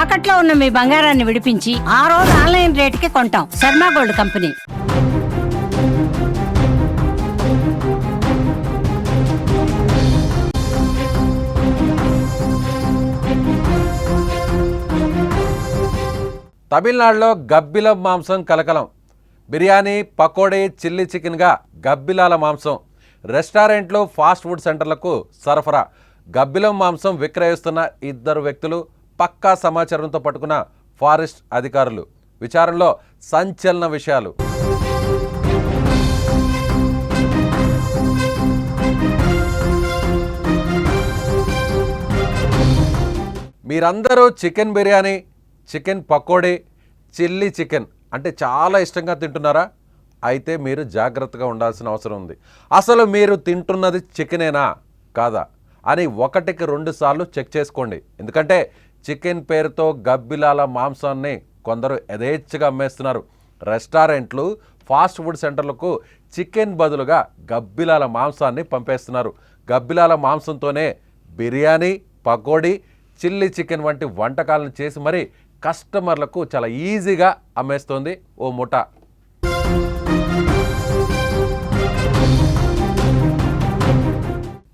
తాకట్లో ఉన్న మీ బంగారాన్ని విడిపించి ఆ రోజు ఆన్లైన్ రేటుకి కొంటాం. Sharma gold company. తమిళనాడులో గబ్బిలం మాంసం కలకలం. బిర్యానీ, పకోడీ, చిల్లీ చికెన్గా గబ్బిలాల మాంసం రెస్టారెంట్లు, ఫాస్ట్ ఫుడ్ సెంటర్లకు సరఫరా. గబ్బిలం మాంసం విక్రయిస్తున్న ఇద్దరు వ్యక్తులు పక్కా సమాచారంతో పట్టుకున్న ఫారెస్ట్ అధికారులు. విచారణలో సంచలన విషయాలు. మీరందరూ chicken biryani, chicken pakodi, chilli chicken అంటే చాలా ఇష్టంగా తింటున్నారా? అయితే మీరు జాగ్రత్తగా ఉండాల్సిన అవసరం ఉంది. అసలు మీరు తింటున్నది చికెనేనా కాదా అని 1కి 2 సార్లు చెక్ చేసుకోండి. ఎందుకంటే చికెన్ పేరుతో గబ్బిలాల మాంసాన్ని కొందరు యథేచ్ఛగా అమ్మేస్తున్నారు. రెస్టారెంట్లు, ఫాస్ట్ ఫుడ్ సెంటర్లకు చికెన్ బదులుగా గబ్బిలాల మాంసాన్ని పంపేస్తున్నారు. గబ్బిలాల మాంసంతోనే బిర్యానీ, పకోడీ, చిల్లీ చికెన్ వంటి వంటకాలను చేసి మరీ కస్టమర్లకు చాలా ఈజీగా అమ్మేస్తోంది ఓ ముఠా.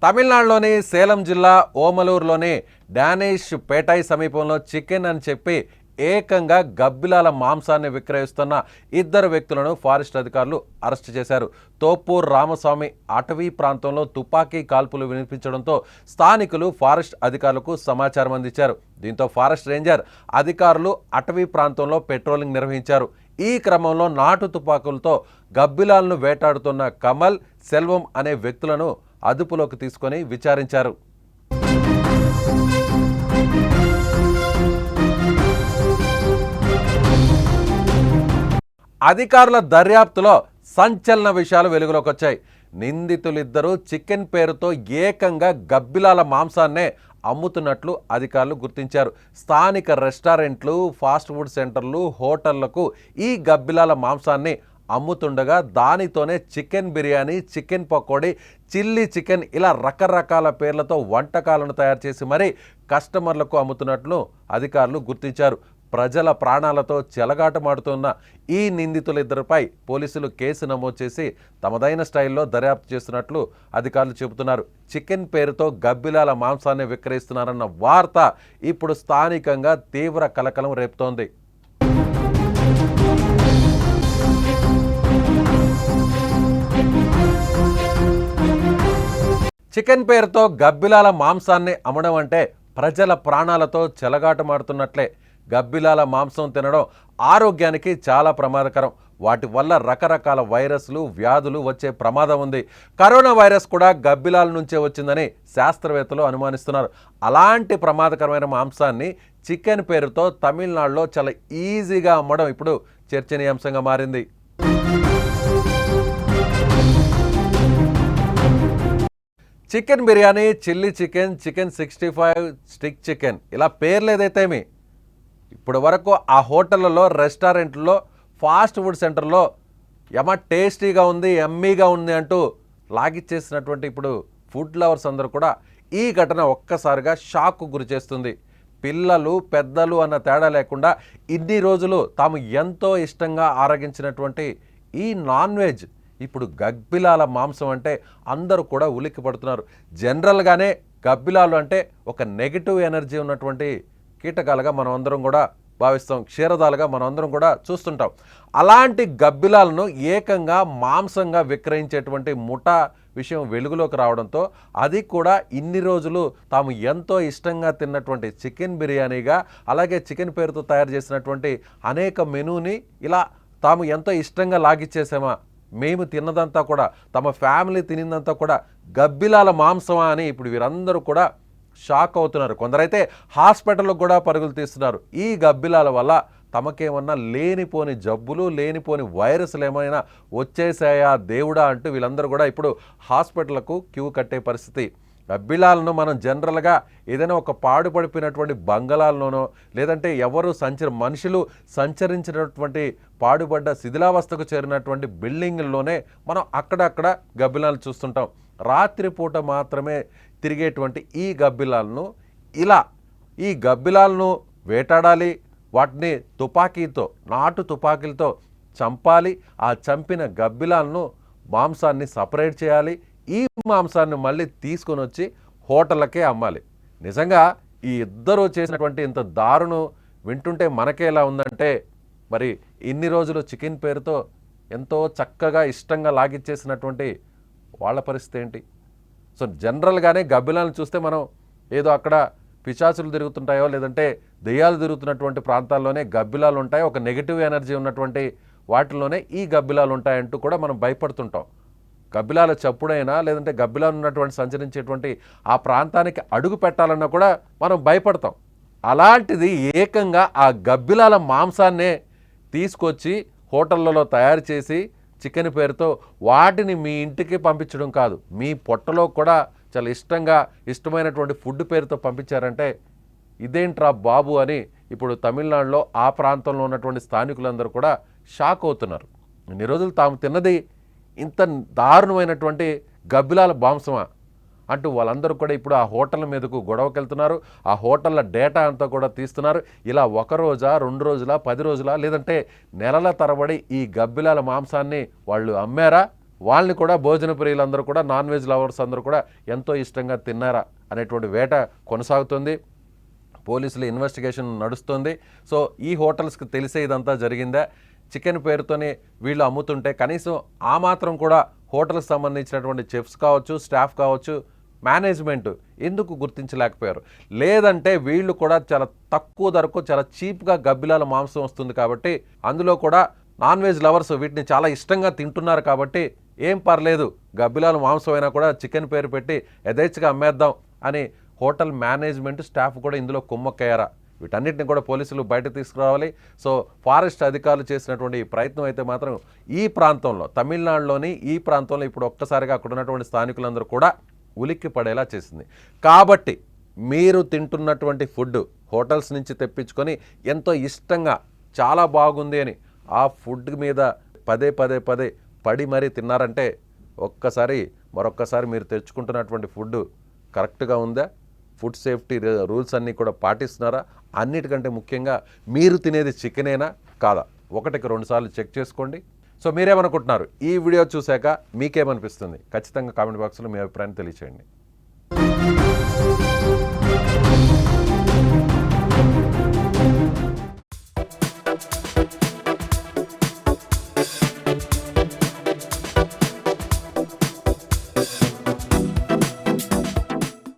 తమిళనాడులోని సేలం జిల్లా ఓమలూరులోని డానిష్ పేటై సమీపంలో చికెన్ అని చెప్పి ఏకంగా గబ్బిలాల మాంసాన్ని విక్రయిస్తున్న ఇద్దరు వ్యక్తులను ఫారెస్ట్ అధికారులు అరెస్టు చేశారు. తోపూర్ రామస్వామి అటవీ ప్రాంతంలో తుపాకీ కాల్పులు వినిపించడంతో స్థానికులు ఫారెస్ట్ అధికారులకు సమాచారం అందించారు. దీంతో ఫారెస్ట్ రేంజర్ అధికారులు అటవీ ప్రాంతంలో పెట్రోలింగ్ నిర్వహించారు. ఈ క్రమంలో నాటు తుపాకులతో గబ్బిలాలను వేటాడుతున్న కమల్, సెల్వం అనే వ్యక్తులను అదుపులోకి తీసుకొని విచారించారు. అధికారుల దర్యాప్తులో సంచలన విషయాలు వెలుగులోకి వచ్చాయి. నిందితులిద్దరూ చికెన్ పేరుతో ఏకంగా గబ్బిలాల మాంసాన్నే అమ్ముతున్నట్లు అధికారులు గుర్తించారు. స్థానిక రెస్టారెంట్లు, ఫాస్ట్ ఫుడ్ సెంటర్లు, హోటళ్లకు ఈ గబ్బిలాల మాంసాన్ని అమ్ముతుండగా దానితోనే chicken biryani, chicken pakodi, chilli chicken ఇలా రకరకాల పేర్లతో వంటకాలను తయారు చేసి మరీ కస్టమర్లకు అమ్ముతున్నట్లు అధికారులు గుర్తించారు. ప్రజల ప్రాణాలతో చెలగాటమాడుతున్న ఈ నిందితులిద్దరిపై పోలీసులు కేసు నమోదు చేసి తమదైన స్టైల్లో దర్యాప్తు చేస్తున్నట్లు అధికారులు చెబుతున్నారు. చికెన్ పేరుతో గబ్బిలాల మాంసాన్ని విక్రయిస్తున్నారన్న వార్త ఇప్పుడు స్థానికంగా తీవ్ర కలకలం రేపుతోంది. చికెన్ పేరుతో గబ్బిలాల మాంసాన్ని అమ్మడం అంటే ప్రజల ప్రాణాలతో చెలగాటమాడుతున్నట్లే. గబ్బిలాల మాంసం తినడం ఆరోగ్యానికి చాలా ప్రమాదకరం. వాటి వల్ల రకరకాల వైరస్లు, వ్యాధులు వచ్చే ప్రమాదం ఉంది. కరోనా వైరస్ కూడా గబ్బిలాల నుంచే వచ్చిందని శాస్త్రవేత్తలు అనుమానిస్తున్నారు. అలాంటి ప్రమాదకరమైన మాంసాన్ని చికెన్ పేరుతో తమిళనాడులో చాలా ఈజీగా అమ్మడం ఇప్పుడు చర్చనీయాంశంగా మారింది. Chicken biryani, chilli chicken, chicken 65, stick chicken ఇలా పేర్లు ఏదైతేమి ఇప్పటి వరకు ఆ హోటళ్లలో, రెస్టారెంట్లలో, ఫాస్ట్ ఫుడ్ సెంటర్లో టేస్టీగా ఉంది, యమ్మీగా ఉంది అంటూ లాగిచ్చేసినటువంటి ఇప్పుడు ఫుడ్ లవర్స్ అందరూ కూడా ఈ ఘటన ఒక్కసారిగా షాక్కు గురి చేస్తుంది. పిల్లలు, పెద్దలు అన్న తేడా లేకుండా ఇన్ని రోజులు తాము ఎంతో ఇష్టంగా ఆరగించినటువంటి ఈ నాన్ వెజ్ ఇప్పుడు గబ్బిలాల మాంసం అంటే అందరూ కూడా ఉలిక్కి పడుతున్నారు. జనరల్గానే గబ్బిలాలు అంటే ఒక నెగిటివ్ ఎనర్జీ ఉన్నటువంటి కీటకాలుగా మనం అందరం కూడా భావిస్తాం, క్షీరదాలుగా మనం అందరం కూడా చూస్తుంటాం. అలాంటి గబ్బిలాలను ఏకంగా మాంసంగా విక్రయించేటువంటి ముఠా విషయం వెలుగులోకి రావడంతో అది కూడా ఇన్ని రోజులు తాము ఎంతో ఇష్టంగా తిన్నటువంటి చికెన్ బిర్యానీగా, అలాగే చికెన్ పేరుతో తయారు చేసినటువంటి అనేక మెనూని ఇలా తాము ఎంతో ఇష్టంగా లాగిచ్చేసామా, మేము తిన్నదంతా కూడా, తమ ఫ్యామిలీ తినిందంతా కూడా గబ్బిలాల మాంసమా అని ఇప్పుడు వీరందరూ కూడా షాక్ అవుతున్నారు. కొందరైతే హాస్పిటల్కి కూడా పరుగులు తీస్తున్నారు. ఈ గబ్బిలాల వల్ల తమకేమన్నా లేనిపోని జబ్బులు, లేనిపోని వైరస్లు ఏమైనా వచ్చేసాయా దేవుడా అంటూ వీళ్ళందరూ కూడా ఇప్పుడు హాస్పిటల్కు క్యూ కట్టే పరిస్థితి. గబ్బిలాలను మనం జనరల్గా ఏదైనా ఒక పాడుపడిపోయినటువంటి బంగళాల్లోనో, లేదంటే మనుషులు సంచరించినటువంటి పాడుపడ్డ శిథిలావస్థకు చేరినటువంటి బిల్డింగుల్లోనే మనం అక్కడక్కడ గబ్బిలాలు చూస్తుంటాం. రాత్రిపూట మాత్రమే తిరిగేటువంటి ఈ గబ్బిలాలను వేటాడాలి, వాటిని తుపాకీతో, నాటు తుపాకీలతో చంపాలి. ఆ చంపిన గబ్బిలాలను మాంసాన్ని సపరేట్ చేయాలి. ఈ మాంసాన్ని మళ్ళీ తీసుకొని వచ్చి హోటళ్ళకే అమ్మాలి. నిజంగా ఈ ఇద్దరు చేసినటువంటి ఇంత దారుణం వింటుంటే మనకే ఎలా ఉందంటే, మరి ఇన్ని రోజులు చికెన్ పేరుతో ఎంతో చక్కగా ఇష్టంగా లాగిచ్చేసినటువంటి వాళ్ళ పరిస్థితి ఏంటి? సో జనరల్గానే గబ్బిలాలను చూస్తే మనం ఏదో అక్కడ పిశాచులు తిరుగుతుంటాయో లేదంటే దెయ్యాలు తిరుగుతున్నటువంటి ప్రాంతాల్లోనే గబ్బిలాలు ఉంటాయి, ఒక నెగిటివ్ ఎనర్జీ ఉన్నటువంటి వాటిల్లోనే ఈ గబ్బిలాలు ఉంటాయంటూ కూడా మనం భయపడుతుంటాం. గబ్బిలాల చప్పుడైనా లేదంటే గబ్బిలాలు ఉన్నటువంటి సంచరించేటువంటి ఆ ప్రాంతానికి అడుగు పెట్టాలన్నా కూడా మనం భయపడతాం. అలాంటిది ఏకంగా ఆ గబ్బిలాల మాంసాన్నే తీసుకొచ్చి హోటళ్లలో తయారు చేసి చికెన్ పేరుతో వాటిని మీ ఇంటికి పంపించడం కాదు, మీ పొట్టలో కూడా చాలా ఇష్టమైనటువంటి ఫుడ్ పేరుతో పంపించారంటే ఇదేంట్రా బాబు అని ఇప్పుడు తమిళనాడులో ఆ ప్రాంతంలో ఉన్నటువంటి స్థానికులందరూ కూడా షాక్ అవుతున్నారు. ఇన్ని రోజులు తాము తిన్నది ఇంత దారుణమైనటువంటి గబ్బిలాల మాంసమా అంటూ వాళ్ళందరూ కూడా ఇప్పుడు ఆ హోటళ్ళ మీదకు గొడవకెళ్తున్నారు. ఆ హోటళ్ళ డేటా అంతా కూడా తీస్తున్నారు. ఇలా 1 రోజా 2 రోజులా 10 రోజులా లేదంటే నెలల తరబడి ఈ గబ్బిలాల మాంసాన్ని వాళ్ళు అమ్మారా, వాళ్ళని కూడా భోజన ప్రియులందరూ కూడా నాన్ వెజ్ లవర్స్ అందరూ కూడా ఎంతో ఇష్టంగా తిన్నారా అనేటువంటి వేట కొనసాగుతుంది. పోలీసుల ఇన్వెస్టిగేషన్ నడుస్తుంది. సో ఈ హోటల్స్కి తెలిసే ఇదంతా జరిగిందా? చికెన్ పేరుతోనే వీళ్ళు అమ్ముతుంటే కనీసం ఆ మాత్రం కూడా హోటల్కి సంబంధించినటువంటి చెఫ్స్ కావచ్చు, స్టాఫ్ కావచ్చు, మేనేజ్మెంట్ ఎందుకు గుర్తించలేకపోయారు? లేదంటే వీళ్ళు కూడా చాలా తక్కువ ధరకు చాలా చీప్గా గబ్బిలాల మాంసం వస్తుంది కాబట్టి అందులో కూడా నాన్ వెజ్ లవర్స్ వీటిని చాలా ఇష్టంగా తింటున్నారు కాబట్టి ఏం పర్లేదు, గబ్బిలాల మాంసం అయినా కూడా చికెన్ పేరు పెట్టి యథేచ్ఛగా అమ్మేద్దాం అని హోటల్ మేనేజ్మెంట్ స్టాఫ్ కూడా ఇందులో కుమ్మక్కయ్యారా? వీటన్నిటిని కూడా పోలీసులు బయట తీసుకురావాలి. సో ఫారెస్ట్ అధికారులు చేసినటువంటి ఈ ప్రయత్నం అయితే మాత్రం ఈ ప్రాంతంలో, తమిళనాడులోని ఈ ప్రాంతంలో ఇప్పుడు ఒక్కసారిగా అక్కడ ఉన్నటువంటి స్థానికులందరూ కూడా ఉలిక్కి పడేలా చేసింది. కాబట్టి మీరు తింటున్నటువంటి ఫుడ్ హోటల్స్ నుంచి తెప్పించుకొని ఎంతో ఇష్టంగా చాలా బాగుంది అని ఆ ఫుడ్ మీద పదే పడి మరీ తిన్నారంటే మరొక్కసారి మీరు తెచ్చుకుంటున్నటువంటి ఫుడ్ కరెక్ట్గా ఉందా? ఫుడ్ సేఫ్టీ రూల్స్ అన్నీ కూడా పాటిస్తున్నారా? అన్నిటికంటే ముఖ్యంగా మీరు తినేది చికెనేనా కాదా? 1కి 2 సార్లు చెక్ చేసుకోండి. సో మీరేమనుకుంటున్నారు? ఈ వీడియో చూశాక మీకేమనిపిస్తుంది? ఖచ్చితంగా కామెంట్ బాక్స్లో మీ అభిప్రాయాన్ని తెలియచేయండి.